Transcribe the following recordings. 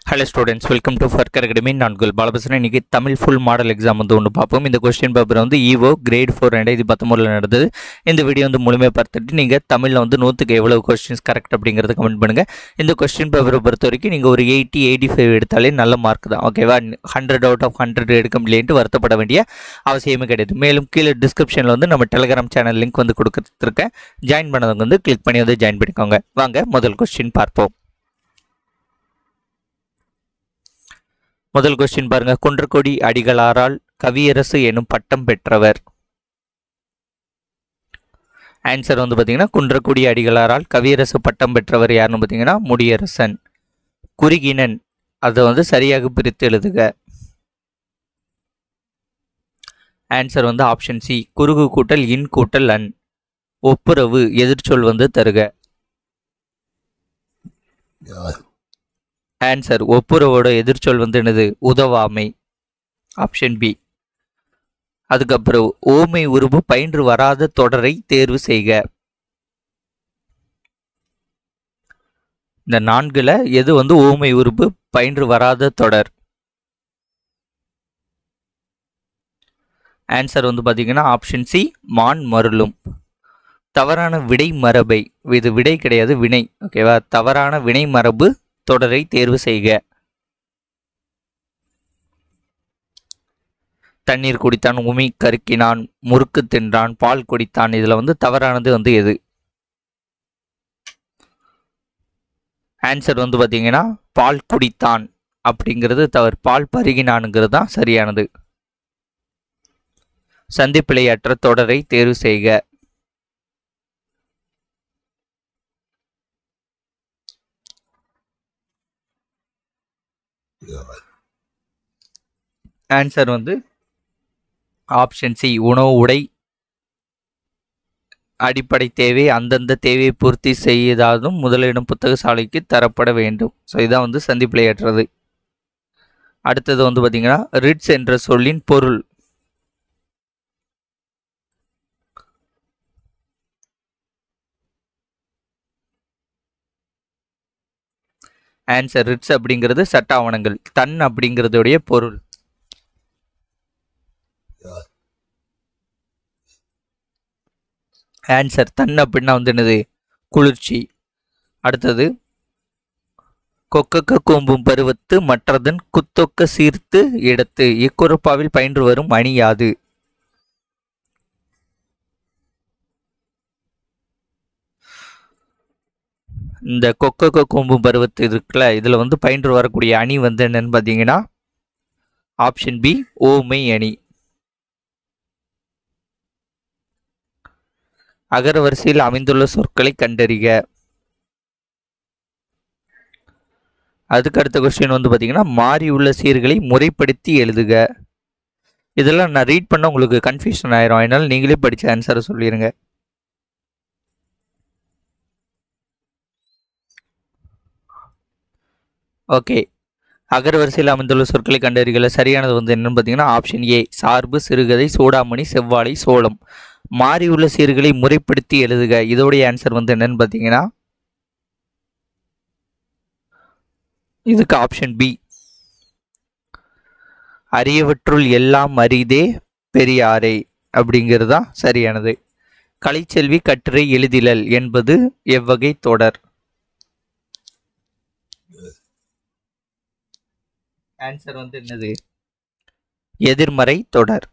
Hello students, welcome to Farkar Academy. நான் உங்கள் பாலபசன். இன்னைக்கு தமிழ் ஃபுல் மாடல் எக்ஸாம் ஒன்று பார்ப்போம். இந்த கொஸ்டின் பேப்பர் EVO கிரேட் 4 2019 நடந்தது. இந்த வீடியோ முழுமையாக பார்த்துட்டு நீங்கள் தமிழில் 100க்கு எவ்வளவு கொஸ்டின்ஸ் கரெக்ட் அப்படிங்கிறத கமெண்ட் பண்ணுங்கள். இந்த கொஸ்டின் பேப்பரை பொறுத்த வரைக்கும் நீங்கள் ஒரு 85 எடுத்தாலே நல்ல மார்க் தான். ஓகேவா? 100 out of 100 எடுக்க முடியலன்ட்டு வருத்தப்பட வேண்டிய அவசியமே கிடையாது. மேலும் கீழே டிஸ்கிரிப்ஷனில் நம்ம டெலிகிராம் சேனல் லிங்க் கொடுத்துருக்கேன். ஜாயின் பண்ணவங்க கிளிக் பண்ணி ஜாயின் பண்ணிக்கோங்க. வாங்க முதல் கொஸ்டின் பார்ப்போம். முதல் கொஸ்டின் பாருங்க. குன்றக்குடி அடிகளாரால் கவியரசு எனும் பட்டம் பெற்றவர். ஆன்சர் பார்த்தீங்கன்னா குன்றக்குடி அடிகளாரால் கவியரசு பட்டம் பெற்றவர் யாருன்னு பார்த்தீங்கன்னா முடியரசன். குறுகினன் அதை சரியாக பிரித்து எழுதுக. ஆன்சர் ஆப்ஷன் சி, குறுகு கூட்டல் இன் கூட்டல் அன். ஒப்புரவு எதிர்ச்சொல் தருக. ஆன்சர் ஒப்புரவோட எதிர்ச்சொல் என்னது? உதவாமை. Option B. அதுக்கப்புறம் ஓமை உருபு பயின்று வராத தொடரை தேர்வு செய்க. இந்த 4ல எது ஓமை உருபு பயின்று வராத தொடர்? ஆன்சர் பார்த்தீங்கன்னா ஆப்ஷன் சி, மான் மருளும். தவறான விடை மரபை, இது விடை கிடையாது வினை. ஓகேவா? தவறான வினை மரபு தொடரை தேர்வு செய்க. தண்ணீர் குடித்தான், உமி கருக்கினான், முறுக்கு தின்றான், பால் குடித்தான். இதுல தவறானது எது? ஆன்சர் பாத்தீங்கன்னா பால் குடித்தான் அப்படிங்கிறது தவறு. பால் பருகினான்ங்கிறது தான் சரியானது. சந்திப்பிழையற்ற தொடரை தேர்வு செய்க. ஆன்சர் ஆப்ஷன் சி, உணவு உடை அடிப்படை தேவை அந்தந்த தேவையை பூர்த்தி செய்தாலும் முதலிடம் புத்தக சாலைக்கு தரப்பட வேண்டும். ஸோ இதான் சந்திப்பிழையற்றது. அடுத்தது பார்த்தீங்கன்னா ரிட்ஸ் என்ற சொல்லின் பொருள். ஆன்சர் ரிட்ஸ் அப்படிங்கிறது சட்ட ஆவணங்கள். தன் அப்படிங்கிறதுடைய பொருள். ஆன்சர் தன் அப்படின்னா என்னது? குளிர்ச்சி. அடுத்தது கொக்கக்க கூம்பும் பருவத்து மற்றதன் குத்தொக்க சீர்த்து இடத்து இக்குறப்பாவில் பயின்று வரும் அணி யாது? இந்த கொக்கக்க கூம்பும் பருவத்து இருக்குல்ல, இதுல பயின்று வரக்கூடிய அணி என்னன்னு பார்த்தீங்கன்னா ஆப்ஷன் பி, ஓமை அணி. அகர வரிசையில் அமைந்துள்ள சொற்களை கண்டறிக. அதுக்கு அடுத்த கொஸ்டின் பார்த்தீங்கன்னா மாறியுள்ள சீர்களை முறைப்படுத்தி எழுதுக. இதெல்லாம் நான் ரீட் பண்ண உங்களுக்கு கன்ஃபியூஷன் ஆயிரும். அதனால நீங்களே படிச்ச ஆன்சரை சொல்லிடுங்க. ஓகே. அகர வரிசையில் அமைந்துள்ள சொற்களை கண்டறிகள. சரியானது என்னன்னு பார்த்தீங்கன்னா ஆப்ஷன் ஏ, சார்பு, சிறுகதை, சூடாமணி, செவ்வாழை, சோளம். மாறியுள்ள சீர்களை முறைப்படுத்தி எழுதுக. இதோடைய ஆன்சர் என்னன்னு பார்த்தீங்கன்னா இதுக்கு ஆப்ஷன் பி, அரியவற்றுள் எல்லாம் அரிதே பெரியாரே அப்படிங்கிறது தான் சரியானது. கலைச்செல்வி கட்டுரை எழுதிலல் என்பது எவ்வகை தொடர்? ஆன்சர் என்னது? எதிர்மறை தொடர்.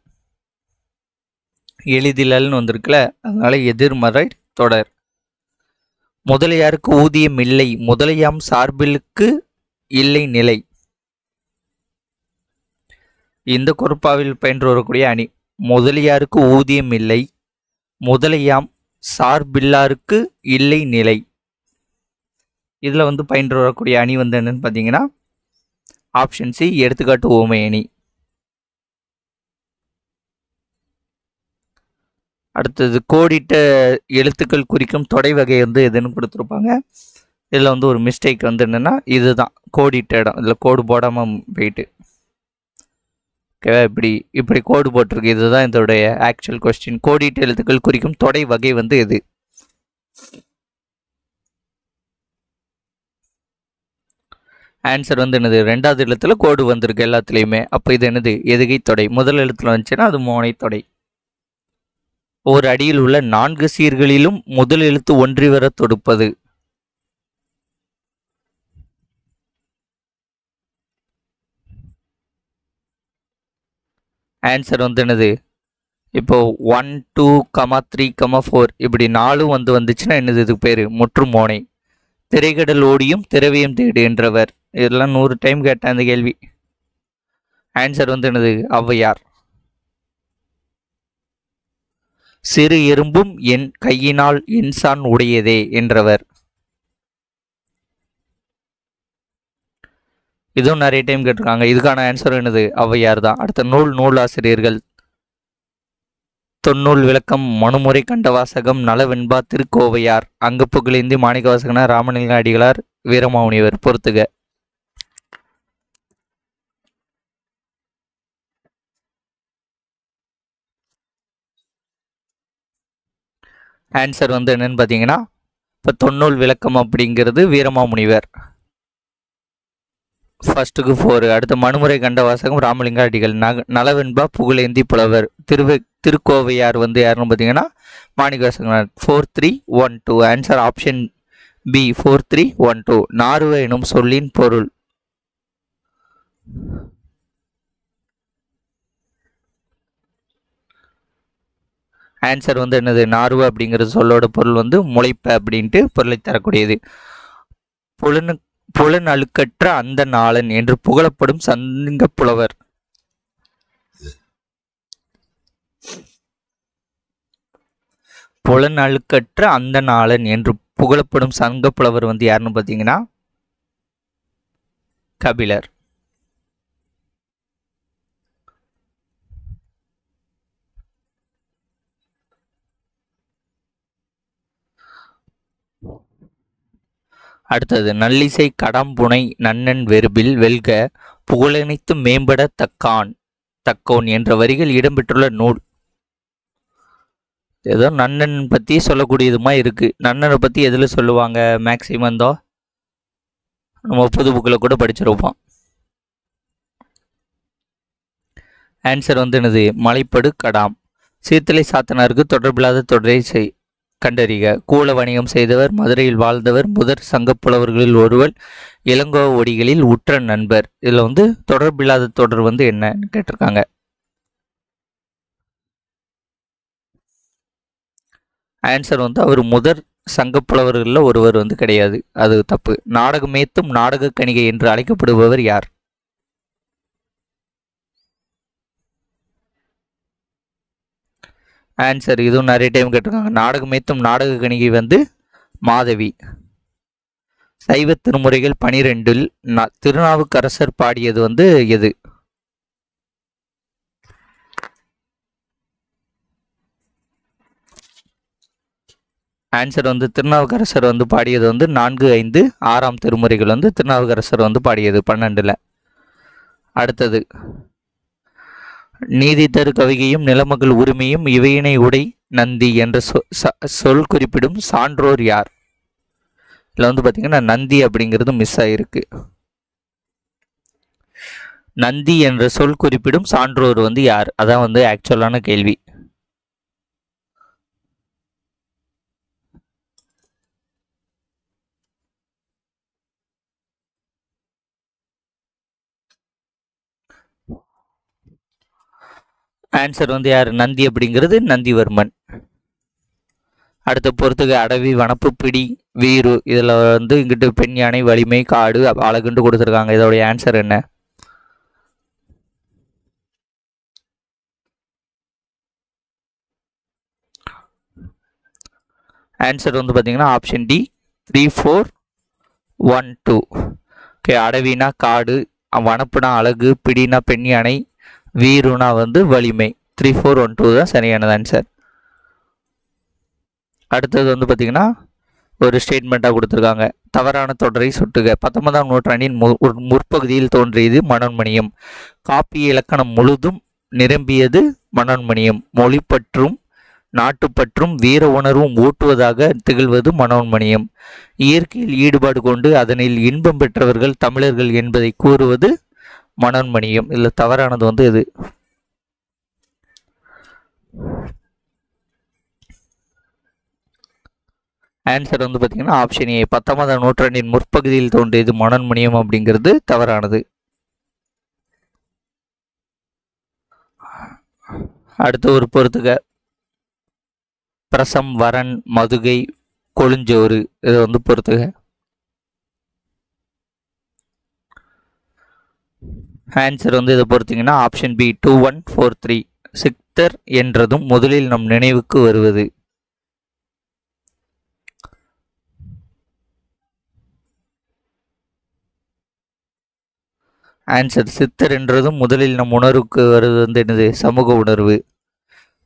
எழுதிலல்னு வந்திருக்குல்ல, அதனால எதிர்மறை தொடர். முதலியாருக்கு ஊதியம் இல்லை, முதலையாம் சார்பிலுக்கு இல்லை நிலை. இந்த குறுப்பாவில் பயின்று வரக்கூடிய அணி. முதலியாருக்கு ஊதியம் இல்லை, முதலையாம் சார்பில்லாருக்கு இல்லை நிலை. இதுல பயின்று வரக்கூடிய அணி என்னன்னு பார்த்தீங்கன்னா ஆப்ஷன் சி, எடுத்துக்காட்டு ஓமை அணி. அடுத்தது கோடிட்ட எழுத்துக்கள் குறிக்கும் தொடை வகை எதுன்னு கொடுத்துருப்பாங்க. இதில் ஒரு மிஸ்டேக் என்னன்னா இதுதான் கோடிட்ட இடம். இதில் கோடு போடாமல் போயிட்டு ஓகேவா? இப்படி கோடு போட்டிருக்கு. இதுதான் இதோடைய ஆக்சுவல் கொஸ்டின். கோடிட்ட எழுத்துக்கள் குறிக்கும் தொடை வகை எது? ஆன்சர் வந்து என்னது, ரெண்டாவது எழுத்துல கோடு வந்திருக்கு எல்லாத்துலேயுமே. அப்போ இது என்னது, எதுகை தொடை. முதல் எழுத்துல வந்துச்சுன்னா அது மோனை தொடை. ஒரு அடியில் உள்ள 4 சீர்களிலும் முதல் எழுத்து ஒன்றி வர தொடுப்பது. ஆன்சர் வந்து என்னது, இப்போ 1 2 3 4 இப்படி 4 வந்துச்சுன்னா என்னது, இதுக்கு பேர் முற்று மோனை. திரைக்கடல் ஓடியும் திரவியம் தேடு என்றவர். இதெல்லாம் 100 டைம் கேட்டேன் அந்த கேள்வி. ஆன்சர் வந்து என்னது, ஔவையார். சிறு எறும்பும் என் கையினால் இன்சான் உடையதே என்றவர். இதுவும் நிறைய டைம் கேட்டிருக்காங்க. இதுக்கான ஆன்சர் என்னது, ஔவையார் தான். அடுத்த நூலாசிரியர்கள்: தொன்னூல் விளக்கம், மனுமுறை கண்டவாசகம், நலவெண்பா, திருக்கோவையார். அங்கப்புகழேந்தி, மாணிக்கவாசகனார், ராமலிங்க அடிகளார், வீரமாமுனிவர். பொறுத்துக. ஆன்சர் வந்து என்னன்னு பார்த்தீங்கன்னா, இப்போ தொன்னூல் விளக்கம் அப்படிங்கிறது வீரமாமுனிவர். ஃபர்ஸ்ட்டுக்கு 4. அடுத்த மனுமுறை கண்டவாசகம் ராமலிங்க அடிகள். நலவெண்பா புகழேந்தி புலவர். திருக்கோவையார் வந்து யாருன்னு பார்த்தீங்கன்னா மாணிக்கவாசகனார். 4 3 1 2. Answer option B 4 3 1 2. நார்வ எனும் சொல்லின் பொருள். ஆன்சர் வந்து என்னது, நார்வ அப்படிங்கிற சொல்லோட பொருள் வந்து முளைப்ப அப்படின்ட்டு பொருளை தரக்கூடியது. புலன் அழுக்கற்ற அந்த நாளன் என்று புகழப்படும் சங்க புலவர். புலன் அழுக்கற்ற அந்த நாளன் என்று புகழப்படும் சங்க புலவர் வந்து யாருன்னு பார்த்தீங்கன்னா கபிலர். அடுத்தது நல்லிசை கடம்புனை நன்னன் வெறுபில் வெல்க புகழனைத்து மேம்பட தக்கோன் என்ற வரிகள் இடம்பெற்றுள்ள நூல். ஏதோ நன்னன் பற்றி சொல்லக்கூடியதுமா இருக்கு. நன்னனை பற்றி எதில் சொல்லுவாங்க மேக்சிமம் தான் நம்ம புது புக்கில் கூட படிச்சிருப்போம். ஆன்சர் வந்து என்னது, மலைப்படு கடாம். சீர்த்தலை சாத்தனாருக்கு தொடர்பில்லாத தொடரை கண்டறிக. கூல வணிகம் செய்தவர், மதுரையில் வாழ்ந்தவர், முதற் சங்கப்புலவர்களில் ஒருவர், இளங்கோ ஒடிகளில் உற்ற நண்பர். இதில் வந்து தொடர்பில்லாத தொடர் வந்து என்னன்னு கேட்டிருக்காங்க. ஆன்சர் வந்து அவர் முதற் சங்கப்புலவர்களில் ஒருவர் வந்து கிடையாது, அது தப்பு. நாடகமேத்தும் நாடக கணிகை என்று அழைக்கப்படுபவர் யார்? ஆன்சர் இதுவும் நிறைய டைம் கேட்டிருக்காங்க. நாடகமேத்தும் நாடக கணிகை வந்து மாதவி. சைவ திருமுறைகள் 12 திருநாவுக்கரசர் பாடியது வந்து எது? ஆன்சர் வந்து திருநாவுக்கரசர் வந்து பாடியது வந்து 4 5 6ஆம் திருமுறைகள் வந்து திருநாவுக்கரசர் வந்து பாடியது 12. அடுத்தது நீதி தரு கவிகையும் நிலமகள் உரிமையும் இவையினை உடை நந்தி என்ற சொல் குறிப்பிடும் சான்றோர் யார்? இதில் வந்து பார்த்தீங்கன்னா நந்தி அப்படிங்கிறது மிஸ் ஆகிருக்கு. நந்தி என்ற சொல் குறிப்பிடும் சான்றோர் வந்து யார்? அதான் வந்து ஆக்சுவலான கேள்வி. ஆன்சர் வந்து யார்? நந்தி அப்படிங்கிறது நந்திவர்மன். அடுத்த பொறுத்துக்கு அடவி, வனப்பு, பிடி, வீரு. இதில் வந்து இங்கிட்டு பெண் யானை, வலிமை, காடு, அழகுண்டு கொடுத்துருக்காங்க. இதோடைய ஆன்சர் என்ன? ஆன்சர் வந்து பார்த்தீங்கன்னா ஆப்ஷன் டி 3 4 1 2. ஓகே, அடவினா காடு, வனப்புனா அழகு, பிடினா பெண் யானை, வீருனா வந்து வலிமை. 3 4 1 2 தான் சரியானது ஆன்சர். அடுத்தது வந்து பார்த்தீங்கன்னா ஒரு ஸ்டேட்மெண்ட்டாக கொடுத்துருக்காங்க. தவறான தொடரை சுட்டுக. 19ஆம் நூற்றாண்டின் முற்பகுதியில் தோன்றியது மனோன்மணியம். காப்பிய இலக்கணம் முழுதும் நிரம்பியது மனோன்மணியம். மொழிப்பற்றும் நாட்டுப்பற்றும் வீர உணர்வும் ஊட்டுவதாக திகழ்வது மனோன்மணியம். இயற்கையில் ஈடுபாடு கொண்டு அதனில் இன்பம் பெற்றவர்கள் தமிழர்கள் என்பதை கூறுவது மனோன்மணியம். இல்லை, தவறானது வந்து இது. ஆன்சர் வந்து பார்த்தீங்கன்னா ஆப்ஷன் ஏ, 19ஆம் நூற்றாண்டின் முற்பகுதியில் தோன்றியது மனோன்மணியம் அப்படிங்கிறது தவறானது. அடுத்த ஒரு பொறுத்துக. பிரசம், வரன், மதுகை, கொழுஞ்சோறு, இதை வந்து பொறுத்துக. ஆன்சர் வந்து இதை பொறுத்தீங்கன்னா ஆப்ஷன் பி 2143. சித்தர் என்றதும் முதலில் நம் நினைவுக்கு வருவது. ஆன்சர் சித்தர் என்றதும் முதலில் நம் உணர்வுக்கு வருவது வந்து என்னது? சமூக உணர்வு.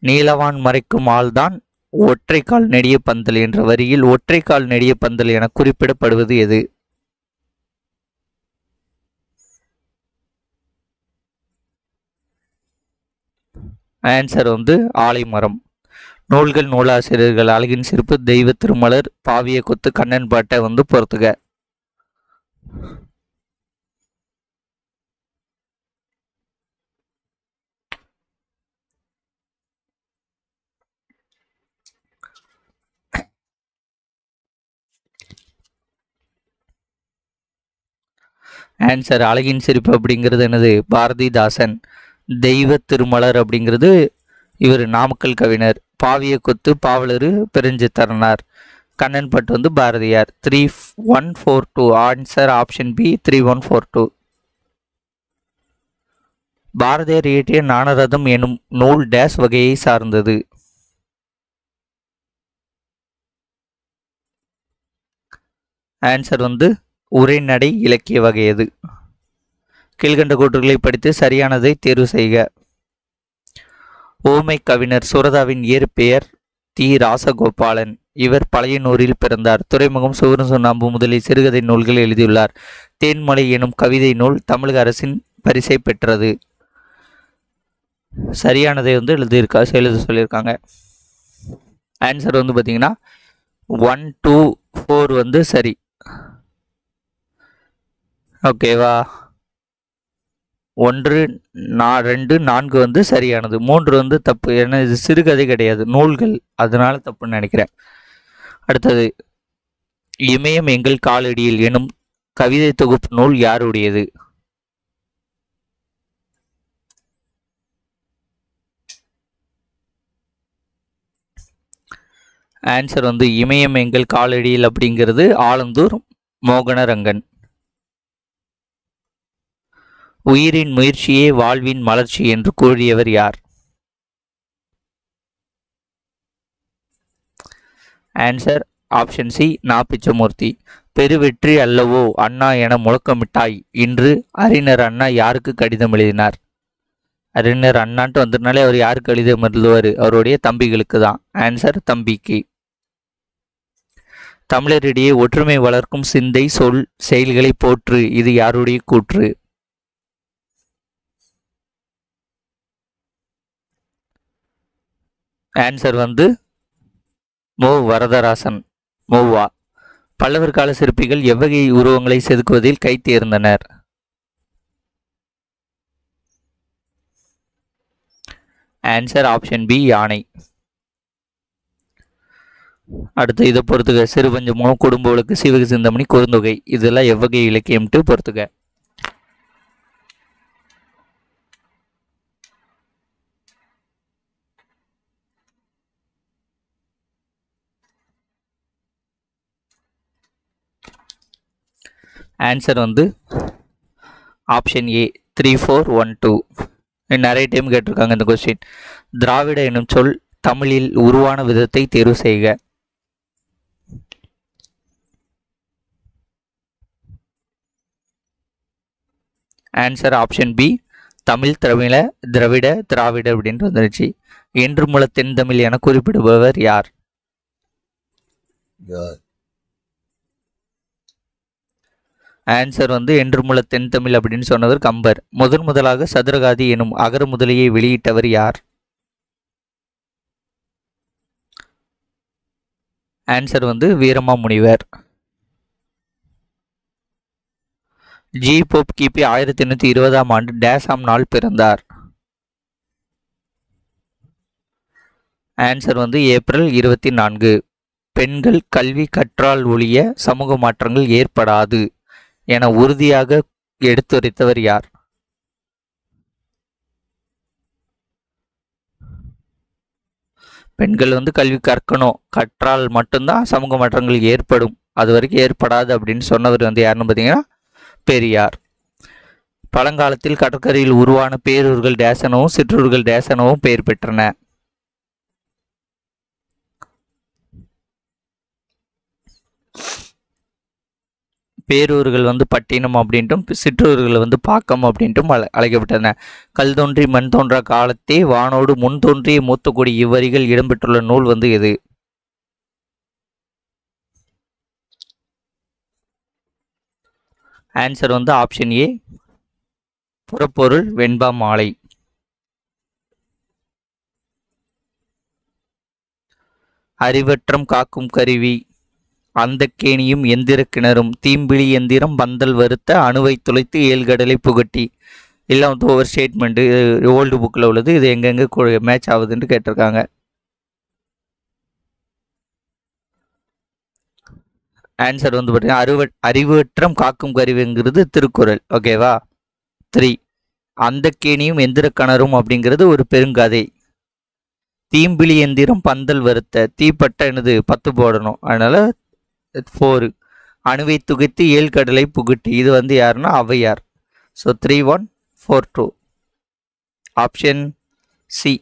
நீலவான் மறைக்கும் ஆள்தான் ஒற்றைக்கால் நெடிய பந்தல் என்ற வரியில் ஒற்றைக்கால் நெடிய பந்தல் என குறிப்பிடப்படுவது எது? ஆன்சர் வந்து ஆலைமரம். நூல்கள், நூலாசிரியர்கள், அழகின் சிறப்பு, தெய்வ திருமலர், பாவிய கொத்து, கண்ணன் பாட்டை வந்து பொறுத்துக. ஆன்சர் அழகின் சிரிப்பு அப்படிங்கிறது என்னது? பாரதிதாசன். தெய்வ திருமலர் அப்படிங்கிறது இவர் நாமக்கல் கவிஞர். பாவிய கொத்து பாவலரு பெருஞ்சித்திரனார். கண்ணன் பட்டு வந்து Bharathiyar. 3142. Answer option B 3142. Bharathiyar இயற்றிய ஞானரதம் எனும் நூல் டேஸ் வகையை சார்ந்தது? ஆன்சர் வந்து உரைநடை இலக்கிய வகையது. கீழ்கண்ட கூற்றுகளை படித்து சரியானதை தேர்வு செய்க. ஓமை கவிஞர் சுரதாவின் இயற்பெயர் தி. ராசகோபாலன். இவர் பழையனூரில் பிறந்தார். துறைமுகம், சுவரும் சுண்ணாம்பு முதலில் சிறுகதை நூல்கள் எழுதியுள்ளார். தேன்மலை எனும் கவிதை நூல் தமிழக அரசின் பரிசை பெற்றது. சரியானதை வந்து எழுத சொல்லியிருக்காங்க. ஆன்சர் வந்து பார்த்தீங்கன்னா 1, 2, 4 வந்து சரி. ஓகேவா? 1, 2, 4 வந்து சரியானது. 3 வந்து தப்பு. ஏன்னா இது சிறுகதை கிடையாது, நூல்கள், அதனால தப்புன்னு நினைக்கிறேன். அடுத்தது, இமயம் எங்கள் காலடியில் எனும் கவிதை தொகுப்பு நூல் யாருடையது? ஆன்சர் வந்து இமயம் எங்கள் காலடியில் அப்படிங்கிறது ஆலந்தூர் மோகனரங்கன். உயிரின் முயற்சியே வாழ்வின் மலர்ச்சி என்று கூறியவர் யார்? ஆன்சர் ஆப்ஷன் சி நாப்பிச்சமூர்த்தி. பெருவெற்றி அல்லவோ அண்ணா என முழக்கமிட்டாய் இன்று அறிஞர் அண்ணா யாருக்கு கடிதம் எழுதினார்? அறிஞர் அண்ணான்ட்டு வந்ததுனாலே அவர் யாருக்கு கடிதம் எழுதுவார்? அவருடைய தம்பிகளுக்கு தான். ஆன்சர் தம்பிக்கு. தமிழரிடையே ஒற்றுமை வளர்க்கும் சிந்தை, சொல், செயல்களை போற்று, இது யாருடைய கூற்று? ஆன்சர் வந்து மோ வரதராசன். மோவா. பல்லவர் கால சிற்பிகள் எவ்வகை உருவங்களை செதுக்குவதில் கை தேர்ந்தனர்? ஆன்சர் ஆப்ஷன் பி யானை. அடுத்து இதை பொறுத்துக. சிறுபஞ்சமோ, குடும்பங்களுக்கு, சிவக சிந்தமணி, குறுந்தொகை, இதெல்லாம் எவ்வகை இலக்கியம்ட்டு பொறுத்துக. ஆன்சர் வந்து ஆப்ஷன் ஏ 3412. நிறைய டைம் கேட்டிருக்காங்க இந்த கொஸ்டின். திராவிட எனும் சொல் தமிழில் உருவான விதத்தை தேர்வு செய்க. ஆன்சர் ஆப்ஷன் பி தமிழ், திராவிட, திராவிட அப்படின்ட்டு வந்துருச்சு. என்று மூல தென் தமிழ் என குறிப்பிடுபவர் யார்? ஆன்சர் வந்து என்று மூல தென் தமிழ் அப்படின்னு சொன்னவர் கம்பர். முதலாக சதுரகாதி எனும் அகர முதலியை வெளியிட்டவர் யார்? ஆன்சர் வந்து வீரமாமுனிவர். ஜி போப் கிபி 1820ஆம் ஆண்டு டேசாம் நாள் பிறந்தார். ஆன்சர் வந்து ஏப்ரல் 24. பெண்கள் கல்வி கற்றால் ஒழிய சமூக மாற்றங்கள் ஏற்படாது என உறுதியாக எடுத்துரைத்தவர் யார்? பெண்கள் வந்து கல்வி கற்கணும், கற்றால் மட்டும்தான் சமூக மாற்றங்கள் ஏற்படும், அது வரைக்கும் ஏற்படாது அப்படின்னு சொன்னவர் வந்து யாருன்னு பார்த்தீங்கன்னா பெரியார். பழங்காலத்தில் கடற்கரையில் உருவான பேரூர்கள் டேசனவும் சிற்றூர்கள் டேசனவும் பெயர் பெற்றன. பேரூர்கள் வந்து பட்டினம் அப்படின்ட்டும் சிற்றூர்கள் வந்து பாக்கம் அப்படின்ட்டும் அழைக்கப்பட்டன. கல் தோன்றி மண் தோன்றா காலத்தே வானோடு முன் தோன்றிய மூத்த கொடி இவ்வரிகள் இடம்பெற்றுள்ள நூல் வந்து எது? ஆன்சர் வந்து ஆப்ஷன் ஏ புறப்பொருள் வெண்பா மாலை. அறிவற்றம் காக்கும் கருவி அந்த கேணியும் எந்திர கிணறும் தீம்பிழி எந்திரம் பந்தல் வருத்த அணுவை துளைத்து ஏழ்கடலை புகட்டி. இல்லை வந்து ஒவ்வொரு ஸ்டேட்மெண்ட்டு ஓல்டு புக்கில் உள்ளது, இது எங்கெங்கே மேட்ச் ஆகுதுன்னு கேட்டிருக்காங்க. ஆன்சர் வந்து பார்த்தீங்கன்னா அறிவற்றம் காக்கும் கருவிங்கிறது திருக்குறள். ஓகேவா? 3. அந்த கேணியும் எந்திர கிணறும் அப்படிங்கிறது ஒரு பெருங்கதை. தீம்பிழி எந்திரம் பந்தல் வருத்த தீப்பட்ட என்னது 10 போடணும், அதனால 4. அணுவை துகைத்து ஏழ்கடலை புகட்டி, இது வந்து யாருன்னா Avvaiyar. So 3-1-4-2 option C.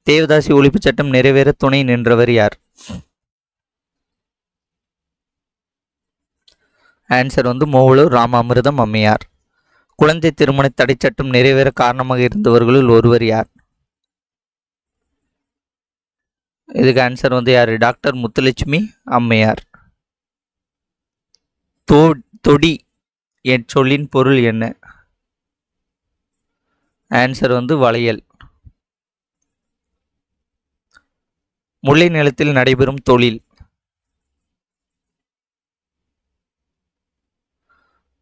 Devadasi ஒழிப்பு சட்டம் நிறைவேற துணை நின்றவர் யார்? ஆன்சர் வந்து மூவலூர் ராமாமிர்தம் அம்மையார். குழந்தை திருமண தடை சட்டம் நிறைவேற காரணமாக இருந்தவர்களுள் ஒருவர் யார்? இதுக்கு ஆன்சர் வந்து யார்? டாக்டர் முத்துலட்சுமி அம்மையார். தொடி என் சொல்லின் பொருள் என்ன? ஆன்சர் வந்து வளையல். முல்லை நிலத்தில் நடைபெறும் தொழில்?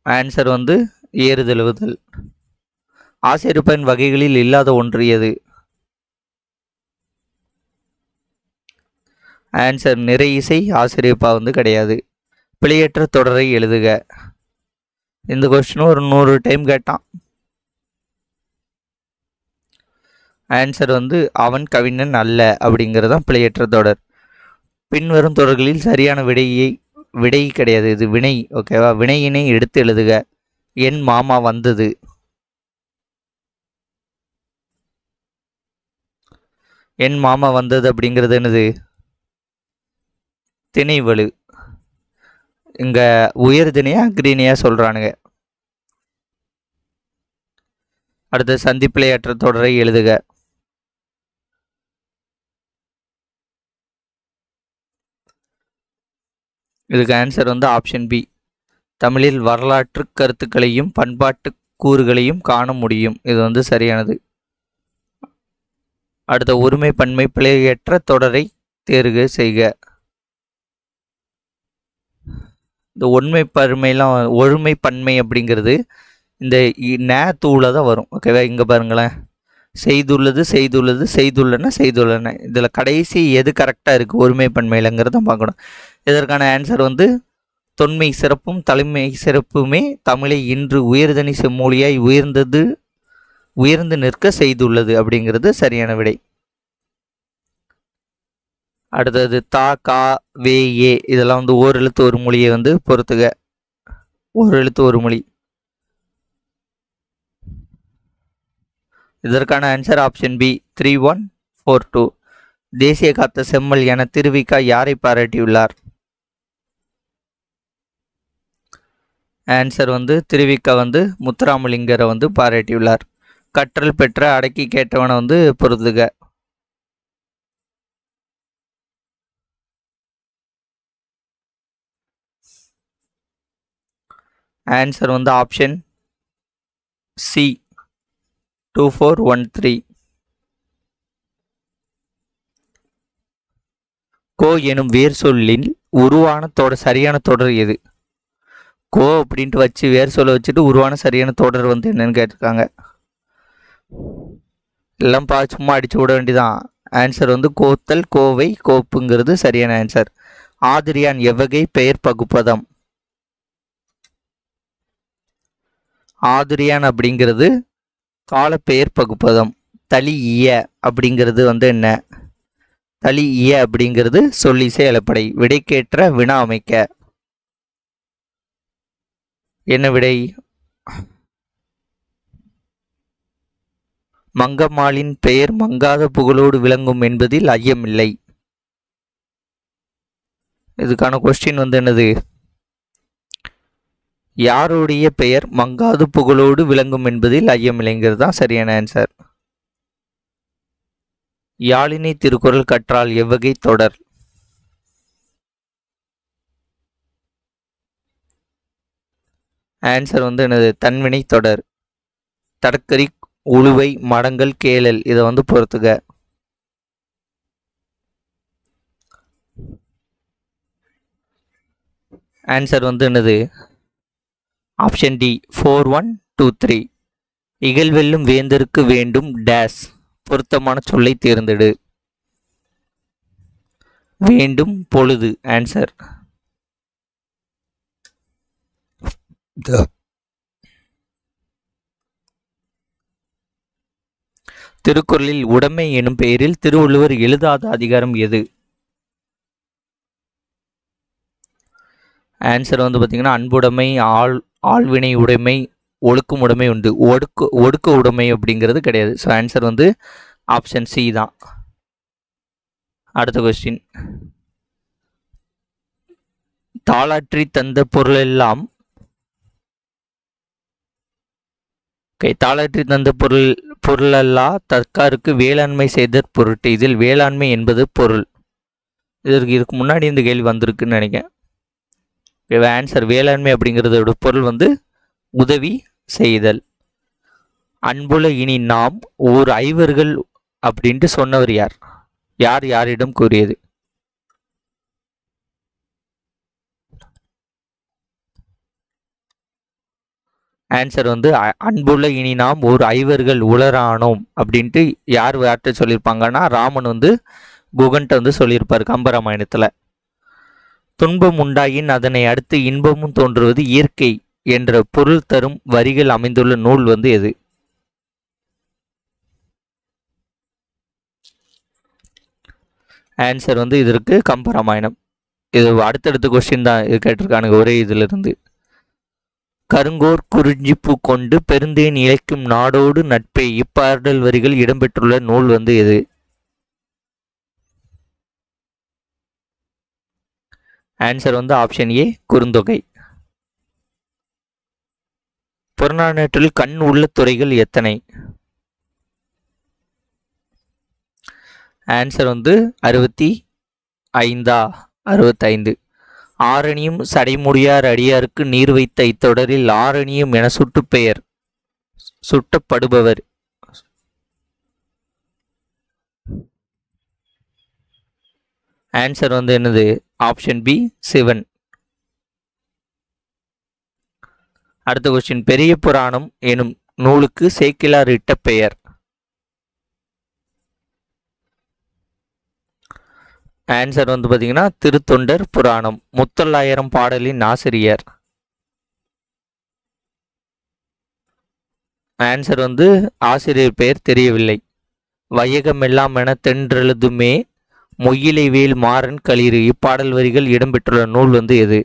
ஆன்சர் வந்து ஏறுதழுவுதல். ஆசிரியப்பன் வகைகளில் இல்லாத ஒன்று எது? ஆன்சர் நிறை இசை ஆசிரியப்பா வந்து கிடையாது. பிழையற்ற தொடரை எழுதுக. இந்த கொஸ்டினும் ஒரு 100 டைம் கேட்டான். ஆன்சர் வந்து அவன் கவிஞன் அல்ல அப்படிங்கிறதான் பிழையற்ற தொடர். பின்வரும் தொடர்களில் சரியான விடை கிடையாது, இது வினை. ஓகேவா? வினையினை எடுத்து எழுதுக. என் மாமா வந்தது. என் மாமா வந்தது அப்படிங்கிறது என்னது? திணைவலு. இங்க உயர்திணையா அக்ரிணையா சொல்றானுங்க. அடுத்து சந்திப்பிழையற்ற தொடரை எழுதுக. இதுக்கு ஆன்சர் வந்து ஆப்ஷன் பி. தமிழில் வரலாற்று கருத்துக்களையும் பண்பாட்டு கூறுகளையும் காண முடியும், இது வந்து சரியானது. அடுத்த ஒருமை பன்மை பிழையற்ற தொடரை தேர்வு செய்க. இந்த ஒருமை பன்மை அப்படிங்கிறது இந்த தூள தான் வரும். ஓகேவா? இங்கே பாருங்களேன், செய்துள்ளது செய்துள்ளது செய்துள்ளன இதில் கடைசி எது கரெக்டாக இருக்குது ஒருமை பன்மையிலங்கிறத பார்க்கணும். இதற்கான ஆன்சர் வந்து தொன்மை சிறப்பும் தலைமை சிறப்புமே தமிழை இன்று உயர்தனி செம்மொழியாய் உயர்ந்து நிற்க செய்துள்ளது அப்படிங்கிறது சரியான விடை. அடுத்தது தா கா வே ஏ இதெல்லாம் வந்து ஓர் எழுத்து ஒரு மொழியை வந்து பொறுத்துக. ஓர் எழுத்து ஒரு மொழி. இதற்கான ஆன்சர் ஆப்ஷன் பி. 3-1-4-2 தேசிய காத்த செம்மல் என திருவிக்கா யாரை பாராட்டியுள்ளார்? ஆன்சர் வந்து திருவிக்கா வந்து முத்துராமலிங்கரை வந்து பாராட்டியுள்ளார். கற்றல் பெற்ற அடக்கி கேட்டவனை வந்து பொறுத்துக. ஆன்சர் வந்து ஆப்ஷன் சி. 2-4-1-3 கோ எனும் வேர் சொல்லில் உருவான தொடர் சரியான தொடர் எது? கோ அப்படின்ட்டு வச்சு வேர் சொல்ல வச்சுட்டு உருவான சரியான தொடர் வந்து என்னன்னு கேட்டிருக்காங்க. எல்லாம் சும்மா அடிச்சு விட வேண்டியதான். ஆன்சர் வந்து கோத்தல், கோவை, கோப்புங்கிறது சரியான ஆன்சர். ஆதிரியான் எவ்வகை பெயர் பகுப்பதம்? ஆதிரியான் அப்படிங்கிறது கால பெயர் பகுப்பதம். தளி இய அப்படிங்கிறது வந்து என்ன? தளி இய அப்படிங்கிறது சொல்லிசை அலப்படை. விடைக்கேற்ற வினா அமைக்க. என்ன விடை? மங்கம்மாளின் பெயர் மங்காத புகழோடு விளங்கும் என்பதில் ஐயமில்லை. இதுக்கான கொஸ்டின் வந்து என்னது? யாருடைய பெயர் மங்காது புகழோடு விளங்கும் என்பதில் ஐயமில்லைங்கிறது தான் சரியான ஆன்சர். யாழினி திருக்குறள் கற்றால் எவ்வகை தொடர்? ஆன்சர் வந்து என்னது? தன்வினை தொடர். தடக்கரி, உழுவை, மடங்கள், கேளல் இதை வந்து பொறுத்துக. ஆன்சர் வந்து என்னது? Option D 4123. இகழ்வெல்லும் வேந்தருக்கு வேண்டும் டேஸ். பொருத்தமான சொல்லை தேர்ந்தெடு. வேண்டும் பொழுது. ஆன்சர். திருக்குறளில் உடைமை எனும் பெயரில் திருவள்ளுவர் எழுதாத அதிகாரம் எது? ஆன்சர் வந்து பார்த்தீங்கன்னா அன்புடைமை, ஆழ்வினை உடைமை, ஒழுக்கும் உடைமை உண்டு. ஒடுக்க உடைமை அப்படிங்கிறது கிடையாது. ஸோ ஆன்சர் வந்து ஆப்ஷன் சி தான். அடுத்த கொஸ்டின். தாளாற்றி தந்த பொருளெல்லாம் தாளாற்றி தந்த பொருளல்லா தற்காருக்கு வேளாண்மை செய்த பொருட்டு. இதில் வேளாண்மை என்பது பொருள். இதுக்கு முன்னாடி இந்த கேள்வி வந்திருக்குன்னு நினைக்கிறேன். ஆன்சர் வேளாண்மை அப்படிங்கிறதோட பொருள் வந்து உதவி செய்தல். அன்புல இனி நாம் ஓர் ஐவர்கள் அப்படின்ட்டு சொன்னவர் யார்? யாரிடம் கூறியது? ஆன்சர் வந்து அன்புள்ள இனி நாம் ஒரு ஐவர்கள் உளரானோம் அப்படின்ட்டு யார்கிட்ட சொல்லியிருப்பாங்கன்னா ராமன் வந்து குகன்ட்ட வந்து சொல்லியிருப்பார் கம்பராமாயணத்தில். துன்பம் உண்டாயின் அதனை அடுத்து இன்பமும் தோன்றுவது இயற்கை என்ற பொருள் தரும் வரிகள் அமைந்துள்ள நூல் வந்து எது? ஆன்சர் வந்து இதற்கு கம்பராமாயணம். இது அடுத்தடுத்த கொஸ்டின் தான் இது கேட்டிருக்கானுங்க ஒரே இதுல இருந்து. கருங்கோர் குறிஞ்சிப்பூ கொண்டு பெருந்தேன் இழைக்கும் நாடோடு நட்பே இப்பாடல் வரிகள் இடம்பெற்றுள்ள நூல் வந்து எது? ஆன்சர் வந்து ஆப்ஷன் ஏ குறுந்தொகை. புறநானூற்றில் கண் உள்ள துறைகள் எத்தனை? ஆன்சர் வந்து 65. 65. ஆரணியும் சடைமுடியார் அடியாருக்கு நீர் வைத்த இத்தொடரில் ஆரணியும் என சுட்டு பெயர் சுட்டப்படுபவர். ஆன்சர் வந்து என்னது? Option B Sivan. அடுத்த கொஸ்டின். பெரிய புராணம் எனும் நூலுக்கு சேக்கிலார் இட்ட பெயர்? ஆன்சர் வந்து பார்த்தீங்கன்னா திருத்தொண்டர் புராணம். 3900 பாடலின் ஆசிரியர்? ஆன்சர் வந்து ஆசிரியர் பெயர் தெரியவில்லை. வையகமெல்லாம் என தென்றெழுதுமே மொய்யிலை வேல் மாறன் களிறு இப்பாடல் வரிகள் இடம்பெற்றுள்ள நூல் வந்து எது?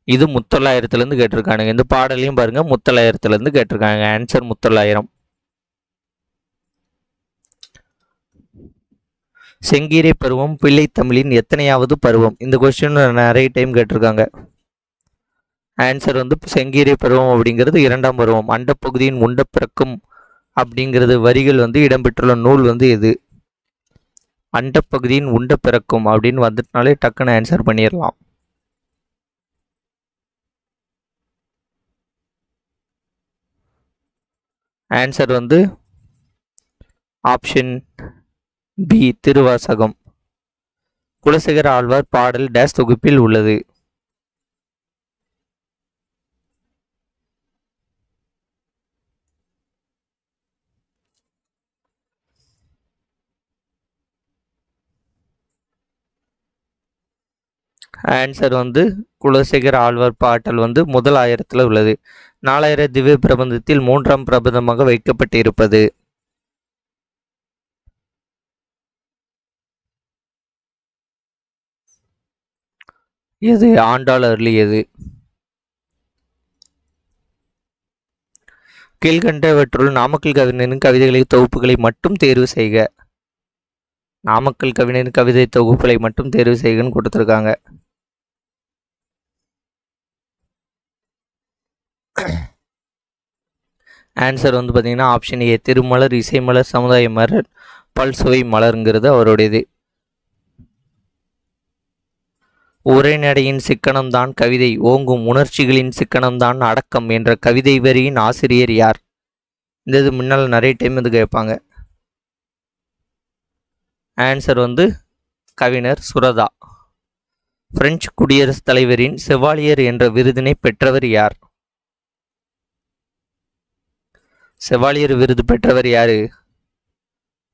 இது 3900 கேட்டிருக்கானுங்க. இந்த பாடலையும் பாருங்க 3900 கேட்டிருக்காங்க. ஆன்சர் 3900. செங்கீரை பருவம் பிள்ளை தமிழின் எத்தனையாவது பருவம்? இந்த கொஸ்டின் நிறைய டைம் கேட்டிருக்காங்க. ஆன்சர் வந்து செங்கீரை பருவம் அப்படிங்கிறது 2ஆம் பருவம். அண்டப்பகுதியின் உண்ட பிறக்கும் அப்படிங்கிறது வரிகள் வந்து இடம்பெற்றுள்ள நூல் வந்து எது? அண்டப்பகுதியின் உண்ட பிறக்கும் அப்படின்னு வந்துட்டுனாலே டக்குன்னு ஆன்சர் பண்ணிடலாம். ஆன்சர் வந்து ஆப்ஷன் பி திருவாசகம். குலசேகர ஆழ்வார் பாடல் டேஸ் தொகுப்பில் உள்ளது. ஆன்சர் வந்து குலசேகர ஆழ்வார் பாடல் வந்து முதல் 1000 உள்ளது. 4000 திவ்ய பிரபந்தத்தில் 3ஆம் பிரபந்தமாக வைக்கப்பட்டிருப்பது. எது ஆண்டாள் அருளியது? கீழ்கண்டவற்றுள் நாமக்கல் கவிஞரின் கவிதைகளை தொகுப்புகளை மட்டும் தேர்வு செய்க. நாமக்கல் கவிஞரின் கவிதை தொகுப்புகளை மட்டும் தேர்வு செய்கன்னு கொடுத்துருக்காங்க. ஆன்சர் வந்து பார்த்தீங்கன்னா ஆப்ஷன் ஏ திருமலர், இசைமலர், சமுதாய மலர், பல்சுவை மலருங்கிறது அவருடையது. உரைநடையின் சிக்கனம்தான் கவிதை, ஓங்கும் உணர்ச்சிகளின் சிக்கனம்தான் அடக்கம் என்ற கவிதை வரியின் ஆசிரியர் யார்? இந்த இது முன்னால் நிறைய டைம் வந்து கேட்பாங்க. ஆன்சர் வந்து கவிஞர் சுரதா. பிரெஞ்சு குடியரசுத் தலைவரின் செவாலியர் என்ற விருதினை பெற்றவர் யார்? செவாலியர் விருது பெற்றவர் யாரு?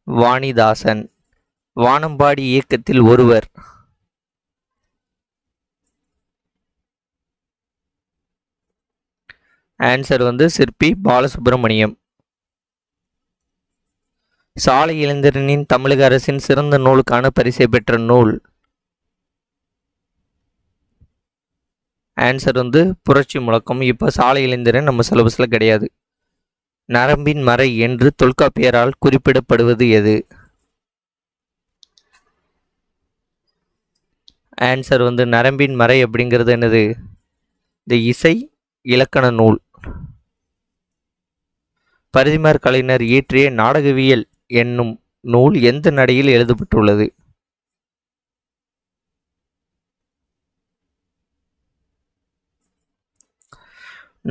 வாணிதாசன். வானம்பாடி இயக்கத்தில் ஒருவர். ஆன்சர் வந்து சிற்பி பாலசுப்ரமணியம். சாலை இளைஞரனின் தமிழக அரசின் சிறந்த நூலுக்கான பரிசை பெற்ற நூல். ஆன்சர் வந்து புரட்சி முழக்கம். இப்போ சாலை இளைஞரன் நம்ம சிலபஸில் கிடையாது. நரம்பின் மறை என்று தொல்காப்பியரால் குறிப்பிடப்படுவது எது? ஆன்சர் வந்து நரம்பின் மறை அப்படிங்கிறது என்னது? இந்த இசை இலக்கண நூல். பரிதிமார் கலைஞர் இயற்றிய நாடகவியல் என்னும் நூல் எந்த நடையில் எழுதப்பட்டுள்ளது?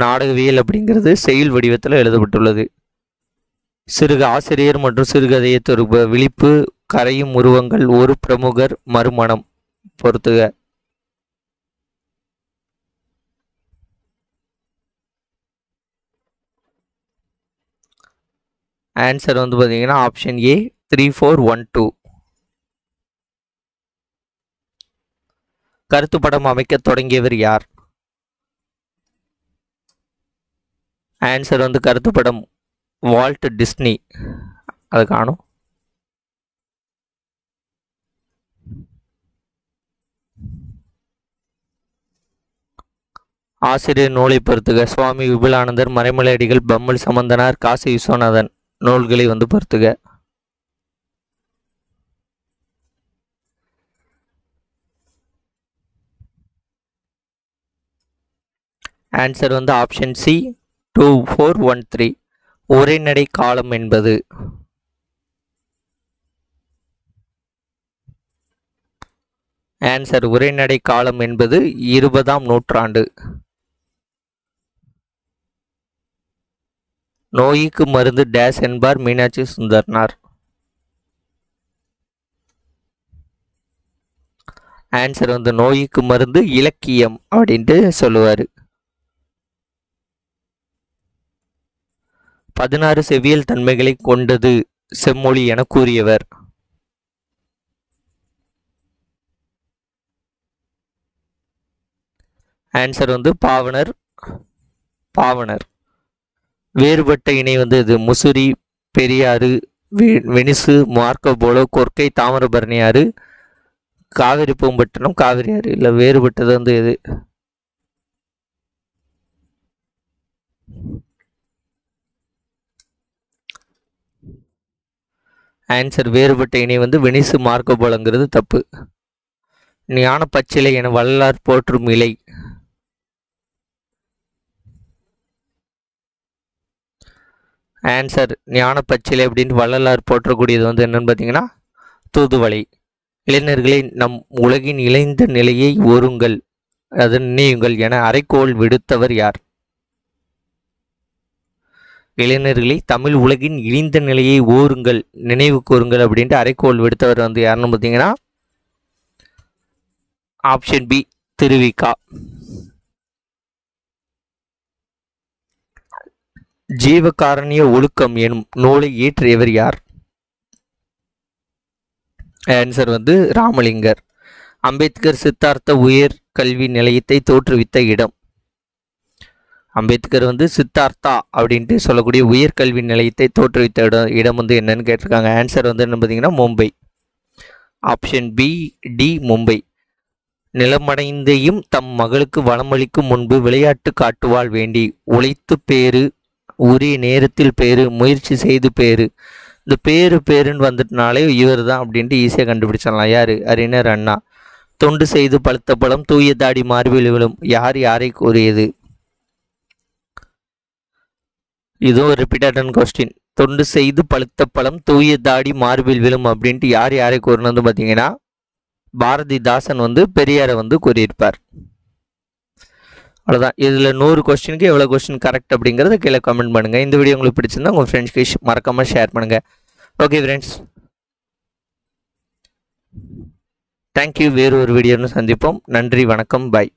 நாடகவியல் அப்படிங்கிறது செயல் வடிவத்தில் எழுதப்பட்டுள்ளது. சிறுக ஆசிரியர் மற்றும் சிறுகதையை தொகுப்பு. விழிப்பு, கரையும் உருவங்கள், ஒரு பிரமுகர், மறுமணம். பொறுத்துக. ஆன்சர் வந்து பார்த்தீங்கன்னா ஆப்ஷன் ஏ 3412. கருத்து படம் அமைக்க தொடங்கியவர் யார்? ஆன்சர் வந்து கருத்து படம் வால்ட் டிஸ்னி. அது காணும். ஆசிரியர் நூலை பொறுத்துக. சுவாமி விபுலானந்தர், மறைமலை அடிகள், பம்மல் சம்பந்தனார், காசி விஸ்வநாதன். நூல்களை வந்து பொறுத்துக. ஆன்சர் வந்து ஆப்ஷன் சி 2413. உரைநடை காலம் என்பது. ஆன்சர் உரைநடை காலம் என்பது 20ஆம் நூற்றாண்டு. நோய்க்கு மருந்து டேஸ் என்பார் மீனாட்சி சுந்தரனார். ஆன்சர் வந்து நோய்க்கு மருந்து இலக்கியம் அப்படின்ட்டு சொல்லுவார். 16 செவ்வியல் தன்மைகளை கொண்டது செம்மொழி என கூறியவர். ஆன்சர் வந்து பாவனர். வேறுபட்ட இணை வந்து இது முசிறி, பெரியாறு, வெனிசு, மார்க்கோபோலோ, கொர்க்கை, தாமிரபரணி ஆறு, காவிரி பூம்பட்டினம், காவிரி ஆறு. இல்லை வேறுபட்டது வந்து எது? ஆன்சர் வேறுபட்ட இணை வந்து வெனிசு, மார்க்கோபோலோங்கிறது தப்பு. ஞான பச்சிலை என வள்ளலார் போற்றும் இலை. ஆன்சர் ஞான பச்சிலை அப்படின்னு வள்ளலார் போற்றக்கூடியது வந்து என்னன்னு பார்த்தீங்கன்னா தூதுவளை. இளைஞர்களை நம் உலகின் இளைந்த நிலையை ஒருங்கள், அது நினையுங்கள் என அறைகோள் விடுத்தவர் யார்? இளைஞர்களை தமிழ் உலகின் இழிந்த நிலையை ஓருங்கள், நினைவு கூறுங்கள் அப்படின்ட்டு அறைகோள் விடுத்தவர் வந்து யாருன்னு பார்த்தீங்கன்னா ஆப்ஷன் பி திருவிகா. ஜீவகாரண்ய ஒழுக்கம் எனும் நூலை இயற்றியவர் யார்? ஆன்சர் வந்து ராமலிங்கர். அம்பேத்கர் சித்தார்த்த உயர் கல்வி நிலையத்தை தோற்றுவித்த இடம். அம்பேத்கர் வந்து சித்தார்த்தா அப்படின்ட்டு சொல்லக்கூடிய உயர்கல்வி நிலையத்தை தோற்றுவித்த இடம் வந்து என்னன்னு கேட்டிருக்காங்க. ஆன்சர் வந்து என்ன பார்த்தீங்கன்னா Mumbai. Option B D Mumbai. நிலமடைந்தையும் தம் மகளுக்கு வளமளிக்கும் முன்பு விளையாட்டு காட்டுவாள் வேண்டி உழைத்து பேரு, உரிய நேரத்தில் பேரு, முயற்சி செய்து பேரு. இந்த பேருன்னு வந்துட்டனாலே இவர் தான் அப்படின்ட்டு ஈஸியாக கண்டுபிடிச்சிடலாம். யார்? அறிஞர் அண்ணா. தொண்டு செய்து பழுத்த பழம் தூய தாடி மார்பில் விழும், யார் யாரை கூறியது? இதுவும் ரிப்பீட்டட் கொஸ்டின். தொண்டு செய்து பழுத்த பழம் தூய தாடி மார்பில் விழும் அப்படின்ட்டு யார் யாரை கூறினது பார்த்தீங்கன்னா பாரதிதாசன் வந்து பெரியாரை வந்து கூறியிருப்பார். அவ்வளோதான். இதில் 100 கொஸ்டினுக்கு எவ்வளோ கொஸ்டின் கரெக்ட் அப்படிங்கிறத கீழே கமெண்ட் பண்ணுங்கள். இந்த வீடியோ உங்களுக்கு பிடிச்சிருந்தா உங்கள் ஃப்ரெண்ட்ஸ்க்கு மறக்காமல் ஷேர் பண்ணுங்கள். Okay friends, thank you. வேறு ஒரு வீடியோன்னு சந்திப்போம். நன்றி, வணக்கம், பாய்.